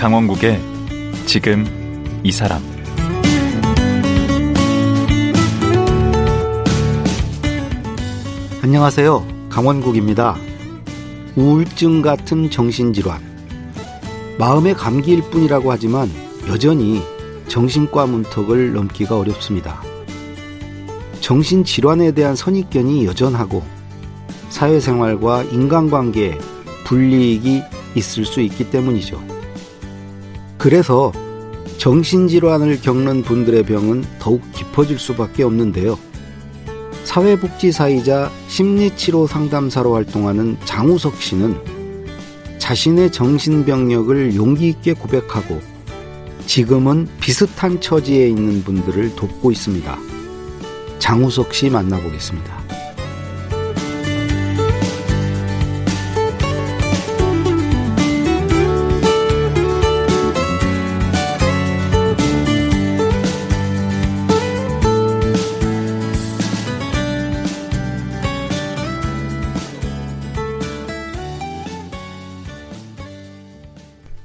강원국의 지금 이 사람. 안녕하세요. 강원국입니다. 우울증 같은 정신질환, 마음의 감기일 뿐이라고 하지만 여전히 정신과 문턱을 넘기가 어렵습니다. 정신질환에 대한 선입견이 여전하고 사회생활과 인간관계에 불이익이 있을 수 있기 때문이죠. 그래서 정신질환을 겪는 분들의 병은 더욱 깊어질 수밖에 없는데요. 사회복지사이자 심리치료 상담사로 활동하는 장우석 씨는 자신의 정신병력을 용기 있게 고백하고 지금은 비슷한 처지에 있는 분들을 돕고 있습니다. 장우석 씨 만나보겠습니다.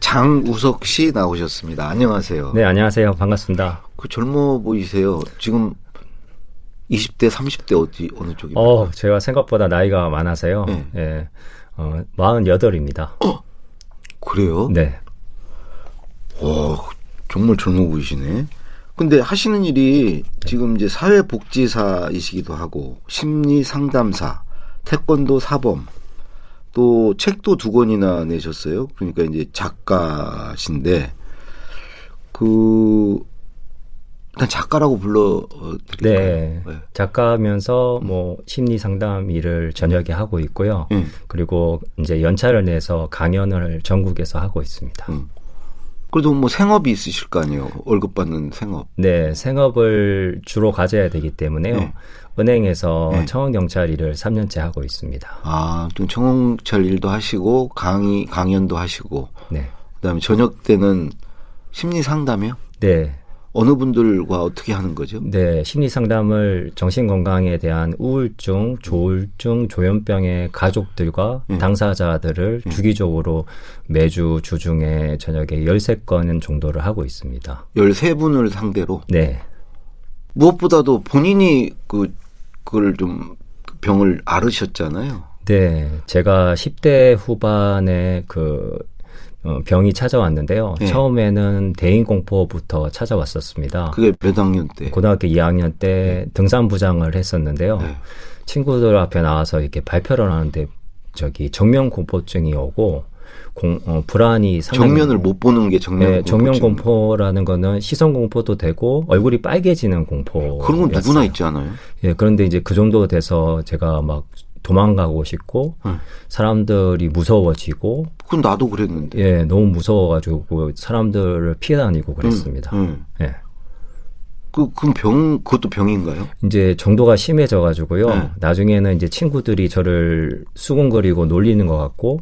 장우석 씨 나오셨습니다. 안녕하세요. 네, 안녕하세요. 반갑습니다. 젊어 보이세요. 지금 20대, 30대 어느 쪽입니까? 제가 생각보다 나이가 많아서요. 네. 예, 48입니다. 그래요? 네. 정말 젊어 보이시네. 근데 하시는 일이 지금 이제 사회복지사이시기도 하고 심리 상담사, 태권도 사범, 또 책도 2권이나 내셨어요. 그러니까 이제 작가신데 일단 작가라고 불러드릴까요? 네. 작가면서 심리 상담 일을 저녁에 하고 있고요. 그리고 이제 연차를 내서 강연을 전국에서 하고 있습니다. 그래도 생업이 있으실 거 아니에요? 월급 받는 생업. 네, 생업을 주로 가져야 되기 때문에요. 네. 은행에서 청원경찰 일을 3년째 하고 있습니다. 또 청원경찰 일도 하시고 강연도 하시고. 네. 그다음에 저녁 때는 심리 상담이요? 네. 어느 분들과 어떻게 하는 거죠? 네, 심리 상담을 정신건강에 대한 우울증, 조울증, 조현병의 가족들과 당사자들을 주기적으로 매주 주중에 저녁에 13건 정도를 하고 있습니다. 13분을 상대로? 네. 무엇보다도 본인이 그걸 좀 병을 앓으셨잖아요. 네, 제가 10대 후반에 병이 찾아왔는데요. 네. 처음에는 대인공포부터 찾아왔었습니다. 그게 몇 학년 때? 고등학교 2학년 때 등산부장을 했었는데요. 네. 친구들 앞에 나와서 이렇게 발표를 하는데 정면공포증이 오고 불안이 상당히 정면을 못 보는 게 정면공포증. 네, 정면공포라는 거는 시선공포도 되고 얼굴이 빨개지는 공포. 그런 건 누구나 있지 않아요? 예, 그런데 이제 그 정도 돼서 제가 막 도망가고 싶고 사람들이 무서워지고. 그건 나도 그랬는데. 예, 너무 무서워가지고 사람들을 피해 다니고 그랬습니다. 예. 그것도 병인가요? 이제 정도가 심해져가지고요. 나중에는 이제 친구들이 저를 수군거리고 놀리는 것 같고,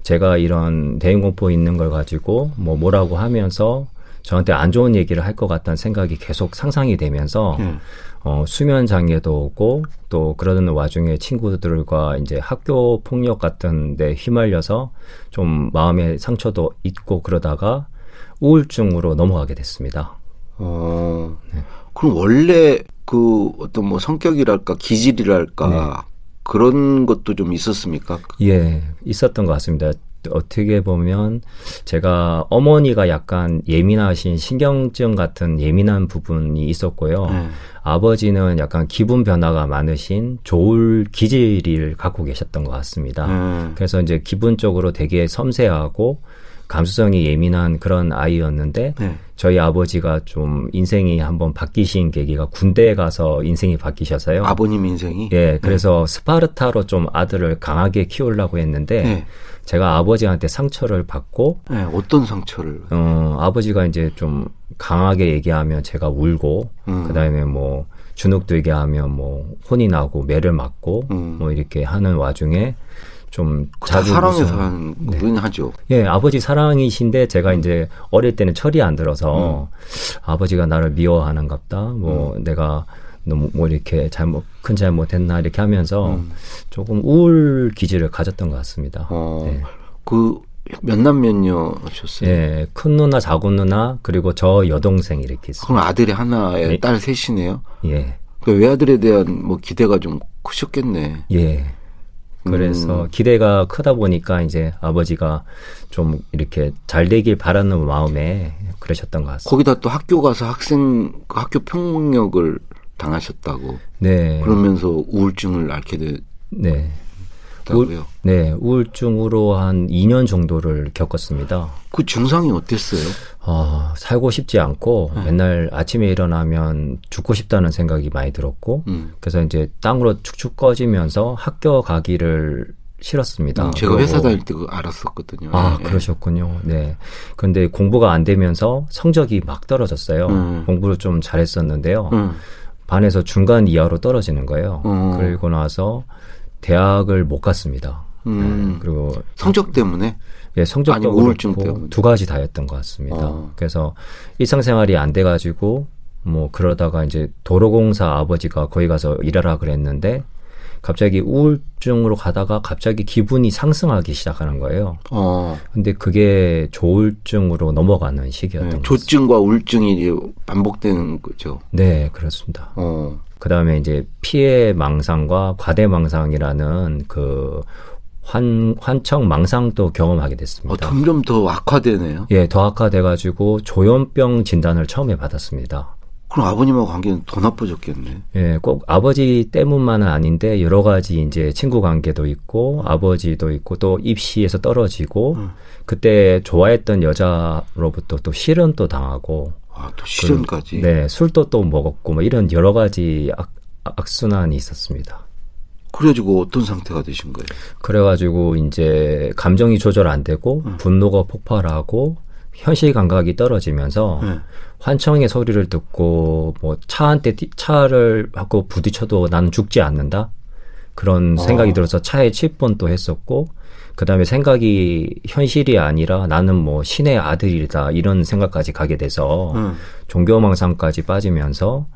제가 이런 대인공포 있는 걸 가지고 뭐라고 하면서 저한테 안 좋은 얘기를 할 것 같다는 생각이 계속 상상이 되면서 수면 장애도 오고 또 그러는 와중에 친구들과 이제 학교 폭력 같은 데 휘말려서 좀 마음의 상처도 있고 그러다가 우울증으로 넘어가게 됐습니다. 네. 그럼 원래 어떤 성격이랄까 기질이랄까 그런 것도 좀 있었습니까? 예, 있었던 것 같습니다. 어떻게 보면 제가 어머니가 약간 예민하신 신경증 같은 예민한 부분이 있었고요. 아버지는 약간 기분 변화가 많으신 조울 기질을 갖고 계셨던 것 같습니다. 그래서 이제 기분적으로 되게 섬세하고 감수성이 예민한 그런 아이였는데 저희 아버지가 좀 인생이 한번 바뀌신 계기가 군대에 가서 인생이 바뀌셔서요. 아버님 인생이? 예, 그래서 스파르타로 좀 아들을 강하게 키우려고 했는데 제가 아버지한테 상처를 받고 어떤 상처를? 아버지가 이제 좀 강하게 얘기하면 제가 울고 그다음에 주눅 들게 하면 혼이 나고 매를 맞고 이렇게 하는 와중에 좀 자주 사랑해서 하는 거긴 하죠. 예, 아버지 사랑이신데 제가 이제 어릴 때는 철이 안 들어서 아버지가 나를 미워하는갑다. 내가 너무 이렇게 큰 잘못했나 이렇게 하면서 조금 우울 기질을 가졌던 것 같습니다. 네. 몇 남 몇 녀셨어요? 예, 큰 누나, 작은 누나, 그리고 저 여동생 이렇게 있어요. 그럼 아들이 하나에 네. 딸 셋이네요? 예. 그러니까 외아들에 대한 뭐 기대가 좀 크셨겠네. 예. 그래서 기대가 크다 보니까 이제 아버지가 좀 이렇게 잘 되길 바라는 마음에 그러셨던 것 같습니다. 거기다 또 학교 가서 학교 폭력을 당하셨다고. 네. 그러면서 우울증을 앓게 네. 됐다고요. 네. 우울증으로 한 2년 정도를 겪었습니다. 그 증상이 어땠어요? 살고 싶지 않고 맨날 아침에 일어나면 죽고 싶다는 생각이 많이 들었고 그래서 이제 땅으로 축축 꺼지면서 학교 가기를 싫었습니다. 제가 회사 다닐 때 그거 알았었거든요. 아, 그러셨군요. 네. 그런데 공부가 안 되면서 성적이 막 떨어졌어요. 공부를 좀 잘했었는데요. 반에서 중간 이하로 떨어지는 거예요. 그리고 나서 대학을 못 갔습니다. 그리고 성적 때문에? 예, 성적도 우울증 그렇고 때문에. 두 가지 다였던 것 같습니다. 그래서 일상생활이 안 돼가지고 뭐 그러다가 이제 도로공사 아버지가 거기 가서 일하라 그랬는데 갑자기 우울증으로 가다가 갑자기 기분이 상승하기 시작하는 거예요. 근데 그게 조울증으로 넘어가는 시기였던 거죠. 조증과 우울증이 반복되는 거죠. 네, 그렇습니다. 그다음에 이제 피해 망상과 과대 망상이라는 그 환청 망상도 경험하게 됐습니다. 점점 더 악화되네요. 예, 더 악화돼가지고 조현병 진단을 처음에 받았습니다. 그럼 아버님하고 관계는 더 나빠졌겠네. 예, 꼭 아버지 때문만은 아닌데 여러 가지 이제 친구 관계도 있고 아버지도 있고 또 입시에서 떨어지고 그때 좋아했던 여자로부터 또 실연도 당하고. 또 실연까지. 네, 술도 또 먹었고 뭐 이런 여러 가지 악순환이 있었습니다. 그래가지고 어떤 상태가 되신 거예요? 그래가지고 이제 감정이 조절 안 되고 분노가 폭발하고 현실 감각이 떨어지면서 환청의 소리를 듣고 뭐 차를 하고 부딪혀도 나는 죽지 않는다 그런 생각이 들어서 차에 칠 뻔도 했었고 그다음에 생각이 현실이 아니라 나는 뭐 신의 아들이다 이런 생각까지 가게 돼서 종교망상까지 빠지면서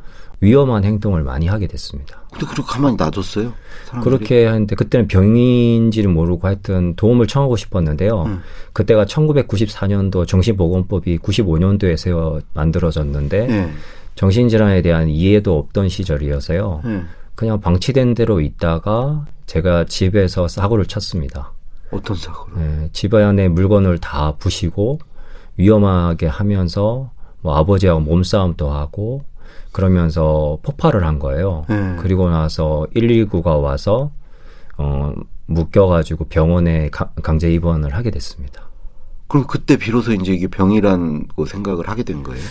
위험한 행동을 많이 하게 됐습니다. 근데 그렇게 가만히 놔뒀어요? 사람들이? 그렇게 하는데 그때는 병인지는 모르고 하여튼 도움을 청하고 싶었는데요. 그때가 1994년도 정신보건법이 95년도에 만들어졌는데 정신질환에 대한 이해도 없던 시절이어서요. 그냥 방치된 대로 있다가 제가 집에서 사고를 쳤습니다. 어떤 사고를? 네, 집 안에 물건을 다 부시고 위험하게 하면서 뭐 아버지하고 몸싸움도 하고 그러면서 폭발을 한 거예요. 그리고 나서 119가 와서 묶여가지고 병원에 강제 입원을 하게 됐습니다. 그럼 그때 비로소 이제 이게 병이라고 생각을 하게 된 거예요?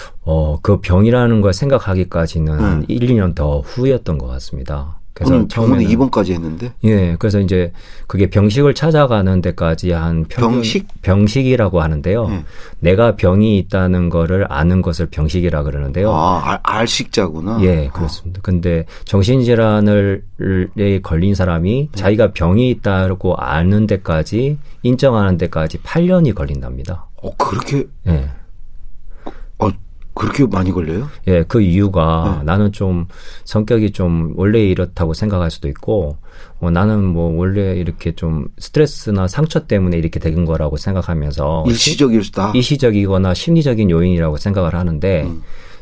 그 병이라는 걸 생각하기까지는 1, 2년 더 후였던 것 같습니다. 그래서 병원에 입원까지 했는데? 예, 그래서 이제 그게 병식을 찾아가는 데까지 한 병식이라고 하는데요. 내가 병이 있다는 거를 아는 것을 병식이라 그러는데요. 알식자구나. 예, 그렇습니다. 근데 정신질환에 걸린 사람이 자기가 병이 있다고 아는 데까지 인정하는 데까지 8년이 걸린답니다. 그렇게? 예. 그렇게 많이 걸려요? 예, 그 이유가 나는 좀 성격이 좀 원래 이렇다고 생각할 수도 있고 나는 뭐 원래 이렇게 좀 스트레스나 상처 때문에 이렇게 된 거라고 생각하면서 일시적일 수다. 일시적이거나 심리적인 요인이라고 생각을 하는데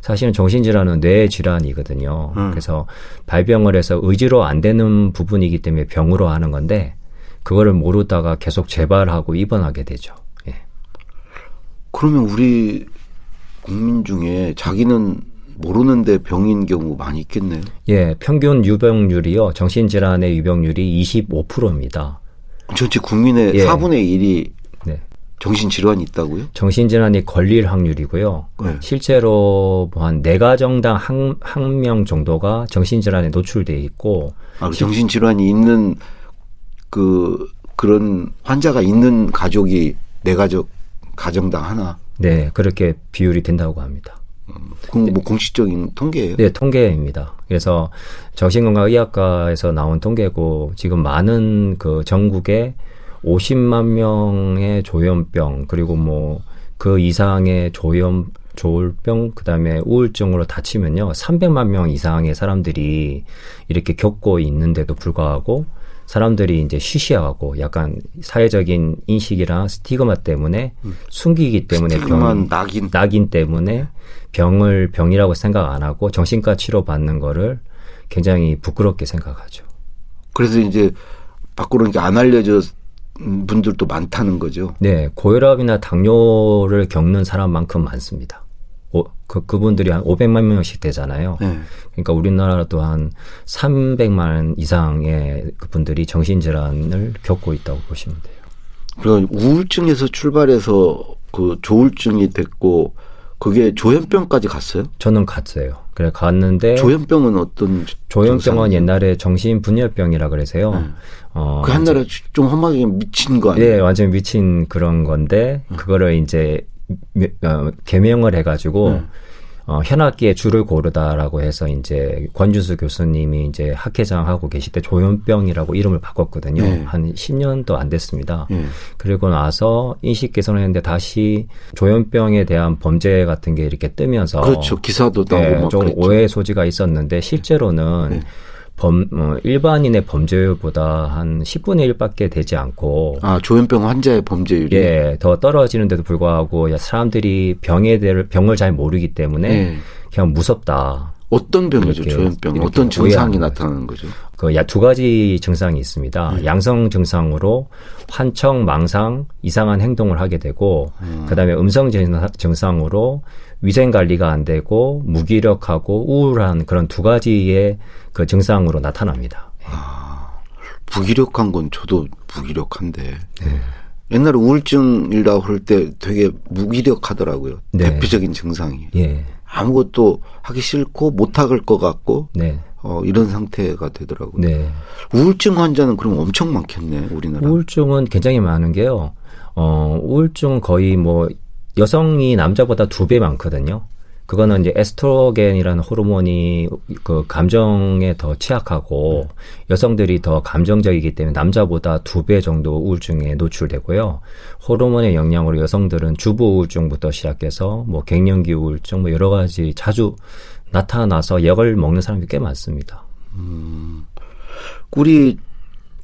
사실은 정신질환은 뇌 질환이거든요. 그래서 발병을 해서 의지로 안 되는 부분이기 때문에 병으로 하는 건데 그거를 모르다가 계속 재발하고 입원하게 되죠. 예. 그러면 우리 국민 중에 자기는 모르는데 병인 경우 많이 있겠네요. 예, 평균 유병률이요. 정신질환의 유병률이 25%입니다. 전체 국민의 4분의 1이 정신질환이 있다고요? 정신질환이 걸릴 확률이고요. 실제로 뭐 한 4가정당 한 명 정도가 정신질환에 노출돼 있고. 정신질환이 있는 그런 환자가 있는 가족이 4가정당 하나? 네, 그렇게 비율이 된다고 합니다. 그럼 뭐 공식적인 통계예요? 네, 통계입니다. 그래서 정신건강의학과에서 나온 통계고 지금 많은 그 전국에 50만 명의 조현병 그리고 뭐 그 이상의 조울병 그다음에 우울증으로 다치면요 300만 명 이상의 사람들이 이렇게 겪고 있는데도 불구하고 사람들이 이제 쉬쉬하고 약간 사회적인 인식이랑 스티그마 때문에 숨기기 때문에 낙인 때문에 병이라고 생각 안 하고 정신과 치료 받는 거를 굉장히 부끄럽게 생각하죠. 그래서 이제 밖으로 이렇게 안 알려져 분들도 많다는 거죠. 네, 고혈압이나 당뇨를 겪는 사람만큼 많습니다. 그분들이 한 500만 명씩 되잖아요. 네. 그러니까 우리나라도 한 300만 이상의 그분들이 정신질환을 겪고 있다고 보시면 돼요. 그럼 우울증에서 출발해서 그 조울증이 됐고 그게 조현병까지 갔어요? 저는 갔어요. 그래 갔는데 조현병은 어떤? 조현병은 옛날에 정신분열병이라 그래서요. 그 옛날에 좀 험하게 미친 거 아니에요? 네, 완전 미친 그런 건데 그거를 이제 개명을 해가지고 현악기의 줄을 고르다라고 해서 이제 권준수 교수님이 이제 학회장 하고 계실 때 조현병이라고 이름을 바꿨거든요. 네. 한 10년도 안 됐습니다. 그리고 나서 인식 개선을 했는데 다시 조현병에 대한 범죄 같은 게 이렇게 뜨면서 그렇죠. 기사도 나오고 좀 오해 소지가 있었는데 실제로는 일반인의 범죄율보다 한 10분의 1밖에 되지 않고. 조현병 환자의 범죄율이? 예, 더 떨어지는데도 불구하고 사람들이 병을 잘 모르기 때문에 그냥 무섭다. 어떤 병이죠, 조현병? 어떤 증상이 나타나는 거죠? 두 가지 증상이 있습니다. 양성 증상으로 환청, 망상, 이상한 행동을 하게 되고, 그 다음에 음성 증상으로 위생 관리가 안 되고, 무기력하고 우울한 그런 두 가지의 그 증상으로 나타납니다. 무기력한 건 저도 무기력한데. 네. 옛날에 우울증이라고 할 때 되게 무기력하더라고요. 네. 대표적인 증상이. 예. 아무것도 하기 싫고 못할 것 같고 네. 이런 상태가 되더라고요. 네. 우울증 환자는 그럼 엄청 많겠네, 우리나라. 우울증은 굉장히 많은 게요. 우울증은 거의 뭐 여성이 남자보다 2배 많거든요. 그거는 이제 에스트로겐이라는 호르몬이 그 감정에 더 취약하고 여성들이 더 감정적이기 때문에 남자보다 2배 정도 우울증에 노출되고요. 호르몬의 영향으로 여성들은 주부 우울증부터 시작해서 뭐 갱년기 우울증 뭐 여러 가지 자주 나타나서 약을 먹는 사람이 꽤 많습니다. 우리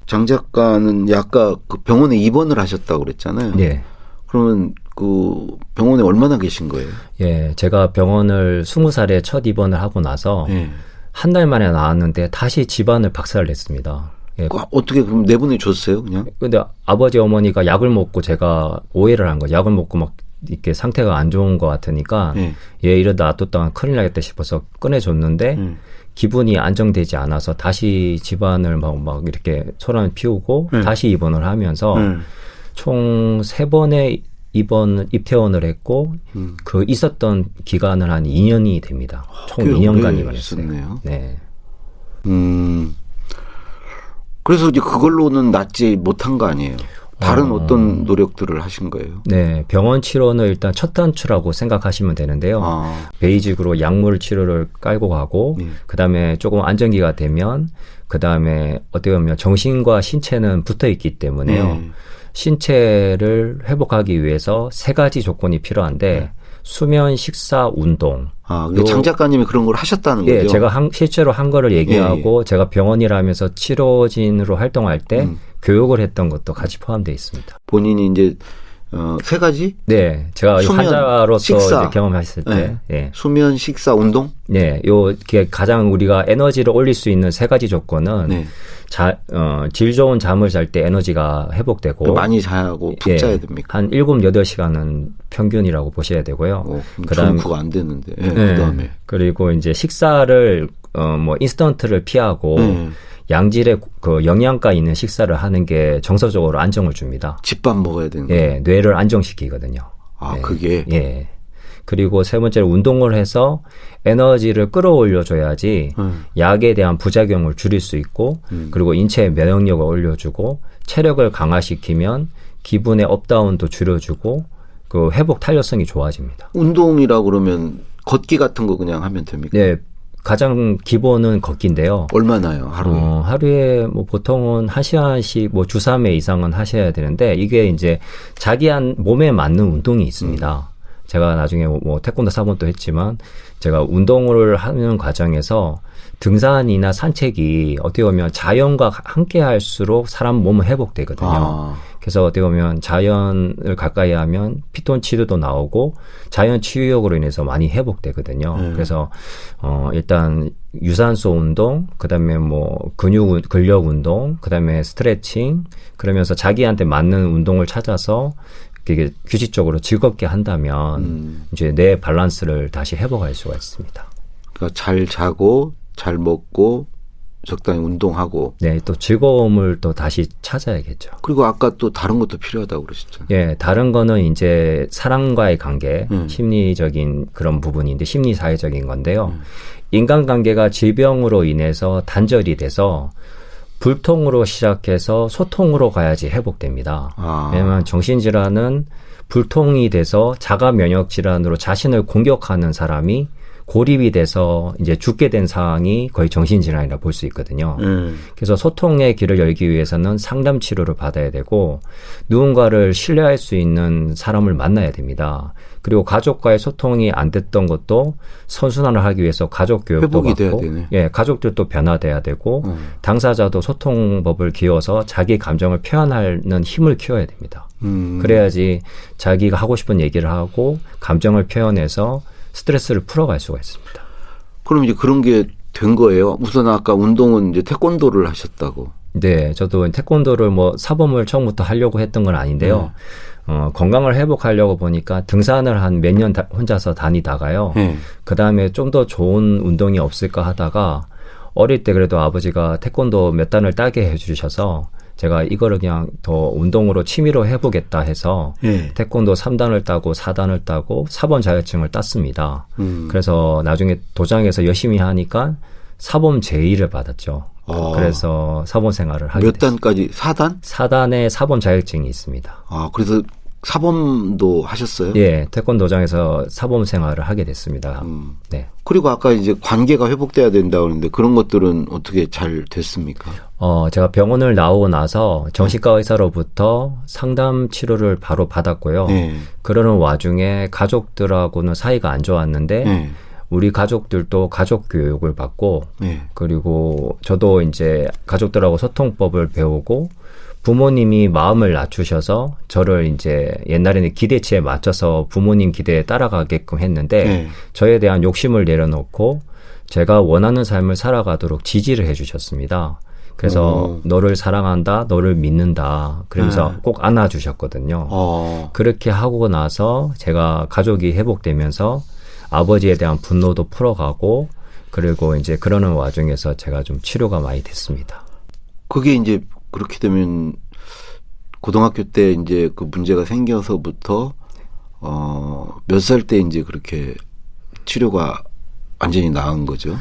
장 작가는 아까 그 병원에 입원을 하셨다고 그랬잖아요. 네. 그러면 그 병원에 얼마나 계신 거예요? 예, 제가 병원을 20살에 첫 입원을 하고 나서 한 달 만에 나왔는데 다시 집안을 박살을 냈습니다. 예. 어떻게 그럼 내보내 줬어요, 그냥? 근데 아버지 어머니가 약을 먹고 제가 오해를 한 거예요. 약을 먹고 막 이렇게 상태가 안 좋은 것 같으니까 얘 이러다 놔뒀다가 큰일 나겠다 싶어서 꺼내줬는데 기분이 안정되지 않아서 다시 집안을 막 이렇게 소란을 피우고 다시 입원을 하면서 총 3번의 입퇴원을 했고 그 있었던 기간은 한 2년이 됩니다. 총 2년간 입원했어요. 네. 그래서 이제 그걸로는 낫지 못한 거 아니에요? 다른 어떤 노력들을 하신 거예요? 네, 병원 치료는 일단 첫 단추라고 생각하시면 되는데요. 베이직으로 약물 치료를 깔고 가고 그다음에 조금 안정기가 되면 그다음에 어떻게 보면 정신과 신체는 붙어 있기 때문에요. 신체를 회복하기 위해서 3가지 조건이 필요한데 수면, 식사, 운동. 장 작가님이 그런 걸 하셨다는 거죠? 예, 제가 실제로 한 거를 얘기하고 제가 병원이라면서 치료진으로 활동할 때 교육을 했던 것도 같이 포함되어 있습니다. 본인이 이제 3가지? 네, 제가 수면, 환자로서 식사, 이제 경험했을 때. 예. 수면, 식사, 운동? 네, 가장 우리가 에너지를 올릴 수 있는 3가지 조건은 질 좋은 잠을 잘 때 에너지가 회복되고 많이 자고 푹 자야 됩니까? 한 7, 8시간은 평균이라고 보셔야 되고요. 그다음에 그거 안 되는데. 그다음에 그리고 이제 식사를 뭐 인스턴트를 피하고 양질의 그 영양가 있는 식사를 하는 게 정서적으로 안정을 줍니다. 집밥 먹어야 되는 거예요? 예, 뇌를 안정시키거든요. 그게? 예. 그리고 3번째로 운동을 해서 에너지를 끌어올려줘야지 약에 대한 부작용을 줄일 수 있고 그리고 인체의 면역력을 올려주고 체력을 강화시키면 기분의 업다운도 줄여주고 그 회복 탄력성이 좋아집니다. 운동이라고 그러면 걷기 같은 거 그냥 하면 됩니까? 네. 가장 기본은 걷기인데요. 얼마나요, 하루에? 하루에 뭐 보통은 1시간씩 뭐 주 3회 이상은 하셔야 되는데 이게 이제 자기 몸에 맞는 운동이 있습니다. 제가 나중에 뭐 태권도 사범도 했지만 제가 운동을 하는 과정에서 등산이나 산책이 어떻게 보면 자연과 함께 할수록 사람 몸은 회복되거든요. 그래서 어떻게 보면 자연을 가까이 하면 피톤치드도 나오고 자연 치유력으로 인해서 많이 회복되거든요. 그래서 일단 유산소 운동, 그다음에 뭐 근력 운동, 그다음에 스트레칭, 그러면서 자기한테 맞는 운동을 찾아서 이게 규칙적으로 즐겁게 한다면 이제 뇌 밸런스를 다시 회복할 수가 있습니다. 그러니까 잘 자고 잘 먹고 적당히 운동하고. 네, 또 즐거움을 또 다시 찾아야겠죠. 그리고 아까 또 다른 것도 필요하다고 그러셨잖아요. 예, 다른 거는 이제 사람과의 관계, 심리적인 그런 부분인데 심리사회적인 건데요. 인간관계가 질병으로 인해서 단절이 돼서 불통으로 시작해서 소통으로 가야지 회복됩니다. 왜냐하면 정신질환은 불통이 돼서 자가 면역 질환으로 자신을 공격하는 사람이 고립이 돼서 이제 죽게 된 상황이 거의 정신질환이라 볼 수 있거든요. 그래서 소통의 길을 열기 위해서는 상담 치료를 받아야 되고 누군가를 신뢰할 수 있는 사람을 만나야 됩니다. 그리고 가족과의 소통이 안 됐던 것도 선순환을 하기 위해서 가족 교육도 받고, 예, 가족들도 변화돼야 되고 당사자도 소통법을 키워서 자기 감정을 표현하는 힘을 키워야 됩니다. 그래야지 자기가 하고 싶은 얘기를 하고 감정을 표현해서 스트레스를 풀어갈 수가 있습니다. 그럼 이제 그런 게 된 거예요? 우선 아까 운동은 이제 태권도를 하셨다고. 네, 저도 태권도를 뭐 사범을 처음부터 하려고 했던 건 아닌데요. 건강을 회복하려고 보니까 등산을 한 몇 년 혼자서 다니다가요. 그 다음에 좀 더 좋은 운동이 없을까 하다가 어릴 때 그래도 아버지가 태권도 몇 단을 따게 해주셔서 제가 이거를 그냥 더 운동으로 취미로 해보겠다 해서 태권도 3단을 따고 4단을 따고 사범 자격증을 땄습니다. 그래서 나중에 도장에서 열심히 하니까 사범 제1을 받았죠. 그래서 사범 생활을 하게 됐습니다. 몇 단까지? 4단? 4단에 사범 자격증이 있습니다. 그래서 사범도 하셨어요? 예, 태권도장에서 사범 생활을 하게 됐습니다. 네. 그리고 아까 이제 관계가 회복돼야 된다고 하는데 그런 것들은 어떻게 잘 됐습니까? 제가 병원을 나오고 나서 정신과 의사로부터 상담 치료를 바로 받았고요. 그러는 와중에 가족들하고는 사이가 안 좋았는데 우리 가족들도 가족 교육을 받고 그리고 저도 이제 가족들하고 소통법을 배우고 부모님이 마음을 낮추셔서 저를 이제 옛날에는 기대치에 맞춰서 부모님 기대에 따라가게끔 했는데 저에 대한 욕심을 내려놓고 제가 원하는 삶을 살아가도록 지지를 해주셨습니다. 그래서 너를 사랑한다, 너를 믿는다. 그러면서 꼭 안아주셨거든요. 그렇게 하고 나서 제가 가족이 회복되면서 아버지에 대한 분노도 풀어가고 그리고 이제 그러는 와중에서 제가 좀 치료가 많이 됐습니다. 그게 이제 그렇게 되면 고등학교 때 이제 그 문제가 생겨서부터 몇 살 때 이제 그렇게 치료가 완전히 나은 거죠?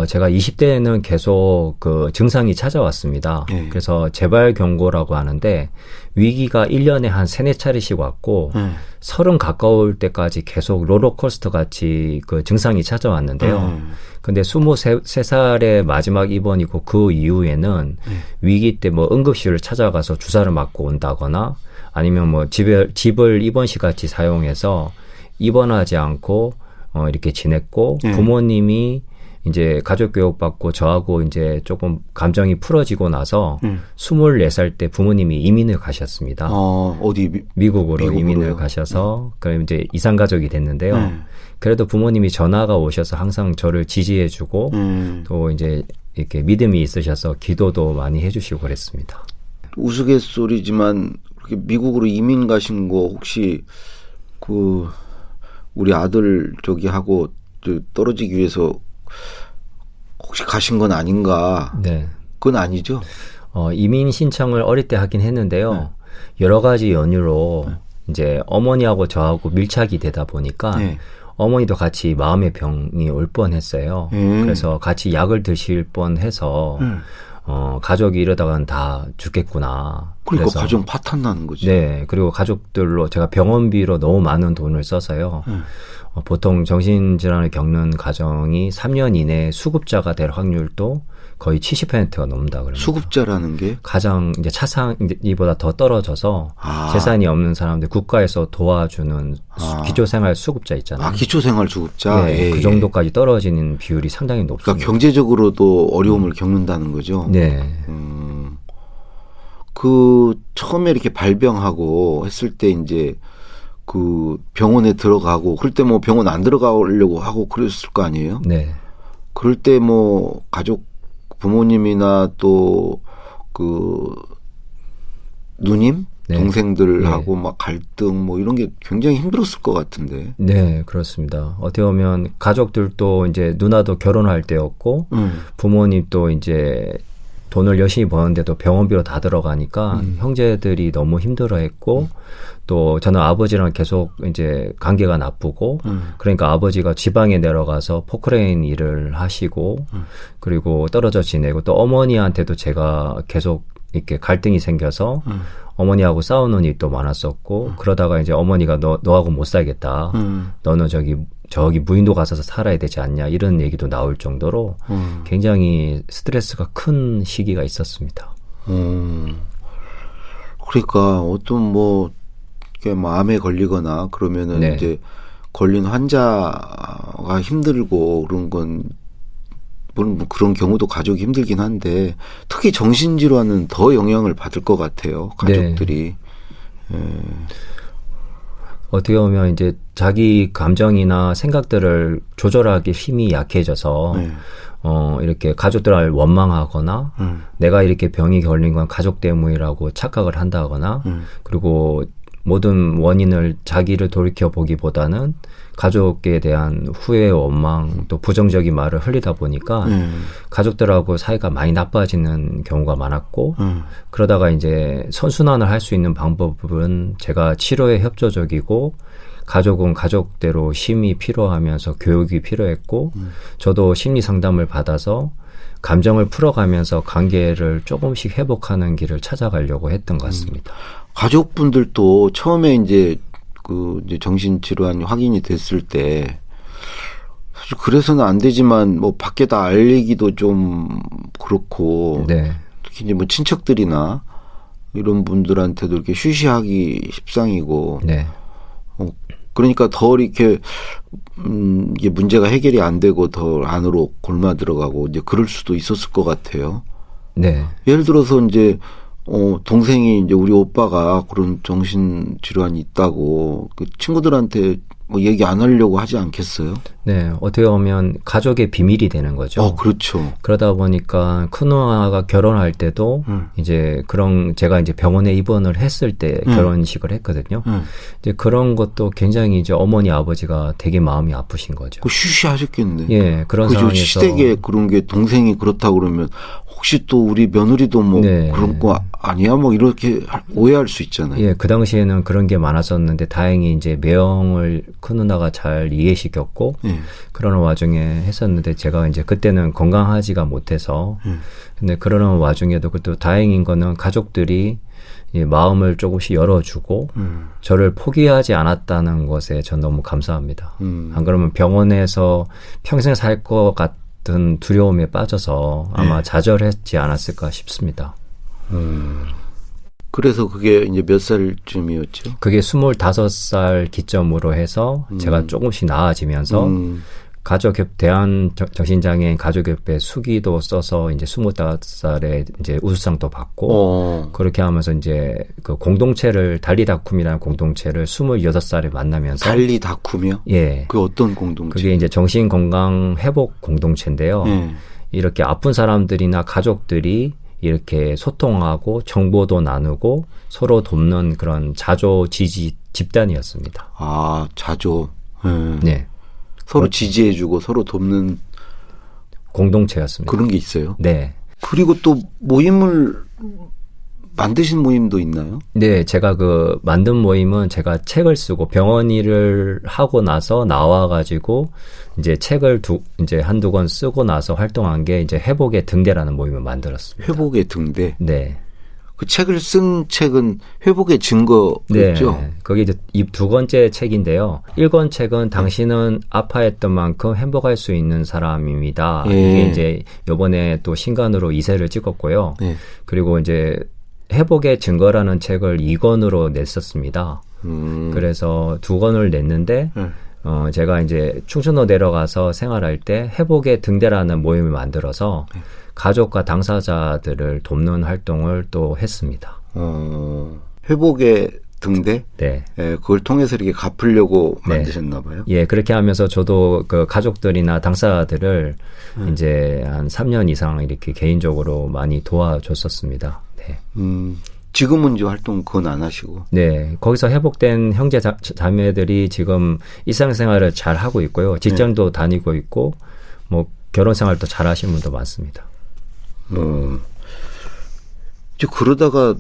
제가 20대에는 계속 그 증상이 찾아왔습니다. 그래서 재발 경고라고 하는데 위기가 1년에 한 3-4차례씩 왔고 30 가까울 때까지 계속 롤러코스터 같이 그 증상이 찾아왔는데요. 근데 23살의 마지막 입원이고 그 이후에는 위기 때 뭐 응급실을 찾아가서 주사를 맞고 온다거나 아니면 뭐 집을 입원실 같이 사용해서 입원하지 않고 이렇게 지냈고 부모님이 이제 가족 교육 받고 저하고 이제 조금 감정이 풀어지고 나서 24살 때 부모님이 이민을 가셨습니다. 어디? 미국으로 이민을 가셔서 그럼 이제 이산 가족이 됐는데요. 그래도 부모님이 전화가 오셔서 항상 저를 지지해주고 또 이제 이렇게 믿음이 있으셔서 기도도 많이 해주시고 그랬습니다. 우스갯소리지만 그렇게 미국으로 이민 가신 거 혹시 그 우리 아들 저기 하고 떨어지기 위해서 혹시 가신 건 아닌가? 네. 그건 아니죠? 이민 신청을 어릴 때 하긴 했는데요. 여러 가지 연유로 이제 어머니하고 저하고 밀착이 되다 보니까 어머니도 같이 마음의 병이 올 뻔했어요. 그래서 같이 약을 드실 뻔해서 가족이 이러다가는 다 죽겠구나. 그러니까 가정 파탄 나는 거지. 네. 그리고 가족들로 제가 병원비로 너무 많은 돈을 써서요. 보통 정신질환을 겪는 가정이 3년 이내에 수급자가 될 확률도 거의 70%가 넘는다 그럽니다. 수급자라는 게 가장 이제 차상위보다 더 떨어져서 재산이 없는 사람들 국가에서 도와주는 기초생활 수급자 있잖아요. 기초생활 수급자. 네, 그 정도까지 떨어지는 비율이 상당히 높습니다. 그러니까 경제적으로도 어려움을 겪는다는 거죠. 네. 그 처음에 이렇게 발병하고 했을 때 이제 그 병원에 들어가고 그럴 때 뭐 병원 안 들어가려고 하고 그랬을 거 아니에요? 네. 그럴 때 뭐 가족 부모님이나 또 그 누님 네. 동생들하고 막 갈등 뭐 이런 게 굉장히 힘들었을 것 같은데. 네, 그렇습니다. 어떻게 보면 가족들도 이제 누나도 결혼할 때였고 부모님도 이제 돈을 열심히 버는데도 병원비로 다 들어가니까 형제들이 너무 힘들어했고 또 저는 아버지랑 계속 이제 관계가 나쁘고 그러니까 아버지가 지방에 내려가서 포크레인 일을 하시고 그리고 떨어져 지내고 또 어머니한테도 제가 계속 이렇게 갈등이 생겨서 어머니하고 싸우는 일도 많았었고 그러다가 이제 어머니가 너하고 못 살겠다. 너는 저기 무인도 가서 살아야 되지 않냐 이런 얘기도 나올 정도로 굉장히 스트레스가 큰 시기가 있었습니다. 그러니까 어떤 뭐 암에 걸리거나 그러면은 네. 이제 걸린 환자가 힘들고 그런 건 물론 그런 경우도 가족이 힘들긴 한데 특히 정신질환은 더 영향을 받을 것 같아요. 가족들이. 네. 어떻게 보면 이제 자기 감정이나 생각들을 조절하기 힘이 약해져서 네. 이렇게 가족들을 원망하거나 내가 이렇게 병이 걸린 건 가족 때문이라고 착각을 한다거나 그리고 모든 원인을 자기를 돌이켜보기보다는 가족에 대한 후회, 원망, 또 부정적인 말을 흘리다 보니까 가족들하고 사이가 많이 나빠지는 경우가 많았고 그러다가 이제 선순환을 할 수 있는 방법은 제가 치료에 협조적이고 가족은 가족대로 힘이 필요하면서 교육이 필요했고 저도 심리 상담을 받아서 감정을 풀어가면서 관계를 조금씩 회복하는 길을 찾아가려고 했던 것 같습니다. 가족분들도 처음에 이제 이제 정신질환 확인이 됐을 때 사실 그래서는 안 되지만 뭐 밖에다 알리기도 좀 그렇고 네. 특히 이제 뭐 친척들이나 이런 분들한테도 이렇게 쉬쉬하기 십상이고 네. 그러니까 더 이렇게 이게 문제가 해결이 안 되고 더 안으로 골마 들어가고 이제 그럴 수도 있었을 것 같아요. 네. 예를 들어서 이제 동생이 이제 우리 오빠가 그런 정신질환이 있다고 그 친구들한테 뭐 얘기 안 하려고 하지 않겠어요? 네. 어떻게 보면 가족의 비밀이 되는 거죠. 그렇죠. 그러다 보니까 큰 누나가 결혼할 때도 이제 제가 이제 병원에 입원을 했을 때 결혼식을 했거든요. 이제 그런 것도 굉장히 이제 어머니 아버지가 되게 마음이 아프신 거죠. 쉬쉬하셨겠네. 예, 그런 상황에서 시댁에 그런 게 동생이 그렇다 그러면 혹시 또 우리 며느리도 뭐 네. 그런 거 아니야? 뭐 이렇게 오해할 수 있잖아요. 예, 그 당시에는 그런 게 많았었는데 다행히 이제 매형을 큰 누나가 잘 이해시켰고 그러는 와중에 했었는데 제가 이제 그때는 건강하지가 못해서 근데 그러는 와중에도 또 다행인 거는 가족들이 마음을 조금씩 열어주고 저를 포기하지 않았다는 것에 전 너무 감사합니다. 안 그러면 병원에서 평생 살 것 같은 두려움에 빠져서 아마 좌절했지 않았을까 싶습니다. 그래서 그게 이제 몇 살쯤이었죠? 그게 25살 기점으로 해서 제가 조금씩 나아지면서 대한정신장애인 가족협회 수기도 써서 이제 25살에 이제 우수상도 받고 그렇게 하면서 이제 그 공동체를 달리다쿰이라는 공동체를 26살에 만나면서 달리다쿰이요? 예. 그 어떤 공동체? 그게 이제 정신건강 회복 공동체인데요. 이렇게 아픈 사람들이나 가족들이 이렇게 소통하고 정보도 나누고 서로 돕는 그런 자조 지지 집단이었습니다. 아, 자조. 네. 서로 지지해주고 서로 돕는 공동체였습니다. 그런 게 있어요? 네. 그리고 또 모임을 만드신 모임도 있나요? 네, 제가 그 만든 모임은 제가 책을 쓰고 병원 일을 하고 나서 나와가지고 이제 책을 이제 한두 권 쓰고 나서 활동한 게 이제 회복의 등대라는 모임을 만들었습니다. 회복의 등대? 네. 그 책을 쓴 책은 회복의 증거였죠? 네. 그게 이제 이 두 번째 책인데요. 1권 책은 당신은 아파했던 만큼 행복할 수 있는 사람입니다. 예. 이게 이제 요번에 또 신간으로 2세를 찍었고요. 예. 그리고 이제 회복의 증거라는 책을 2권으로 냈었습니다. 그래서 2권을 냈는데 제가 이제 충청도 내려가서 생활할 때 회복의 등대라는 모임을 만들어서 가족과 당사자들을 돕는 활동을 또 했습니다. 회복의 등대? 네. 예, 그걸 통해서 이렇게 갚으려고 만드셨나 봐요. 예, 그렇게 하면서 저도 그 가족들이나 당사자들을 이제 한 3년 이상 이렇게 개인적으로 많이 도와줬었습니다. 네. 지금은 이제 활동 그건 안 하시고. 네. 거기서 회복된 형제 자매들이 지금 일상생활을 잘 하고 있고요. 직장도 다니고 있고 뭐 결혼 생활도 잘 하시는 분도 많습니다. 이제 그러다가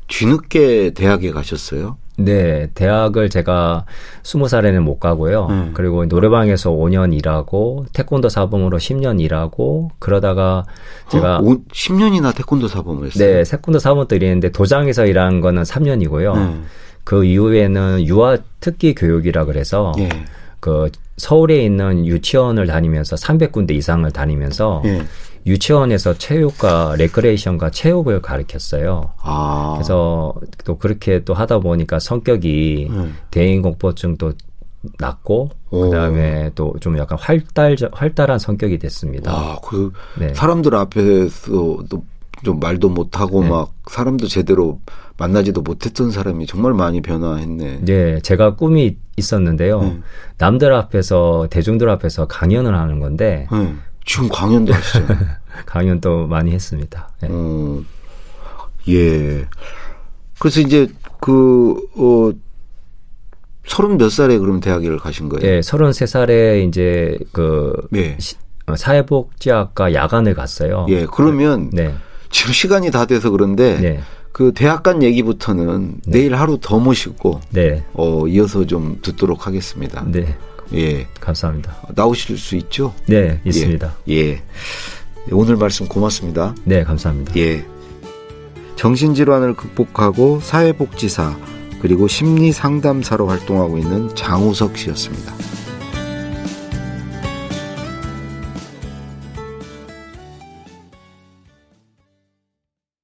뒤늦게 대학에 가셨어요? 네, 대학을 제가 20살에는 못 가고요. 그리고 노래방에서 5년 일하고 태권도 사범으로 10년 일하고 그러다가 제가 10년이나 태권도 사범을 했어요? 네, 태권도 사범도 일했는데 도장에서 일한 거는 3년이고요. 그 이후에는 유아 특기 교육이라 그래서 그 서울에 있는 유치원을 다니면서 300군데 이상을 다니면서 유치원에서 체육과 레크레이션과 체육을 가르쳤어요. 그래서 또 그렇게 또 하다 보니까 성격이 대인공포증도 났고 그다음에 또 좀 약간 활달한 성격이 됐습니다. 사람들 앞에서도 좀 말도 못하고 막 사람도 제대로 만나지도 못했던 사람이 정말 많이 변화했네. 네, 제가 꿈이 있었는데요. 남들 앞에서 대중들 앞에서 강연을 하는 건데 지금 강연도 하시잖아요. 강연도 많이 했습니다. 네. 예. 그래서 이제 30 몇 살에 그럼 대학을 가신 거예요? 네, 33살에 이제 사회복지학과 야간을 갔어요. 예, 그러면 지금 시간이 다 돼서 그런데 그 대학 간 얘기부터는 내일 하루 더 모시고 이어서 좀 듣도록 하겠습니다. 네. 예. 감사합니다. 나오실 수 있죠? 네, 있습니다. 예. 오늘 말씀 고맙습니다. 네, 감사합니다. 예. 정신질환을 극복하고 사회복지사 그리고 심리상담사로 활동하고 있는 장우석 씨였습니다.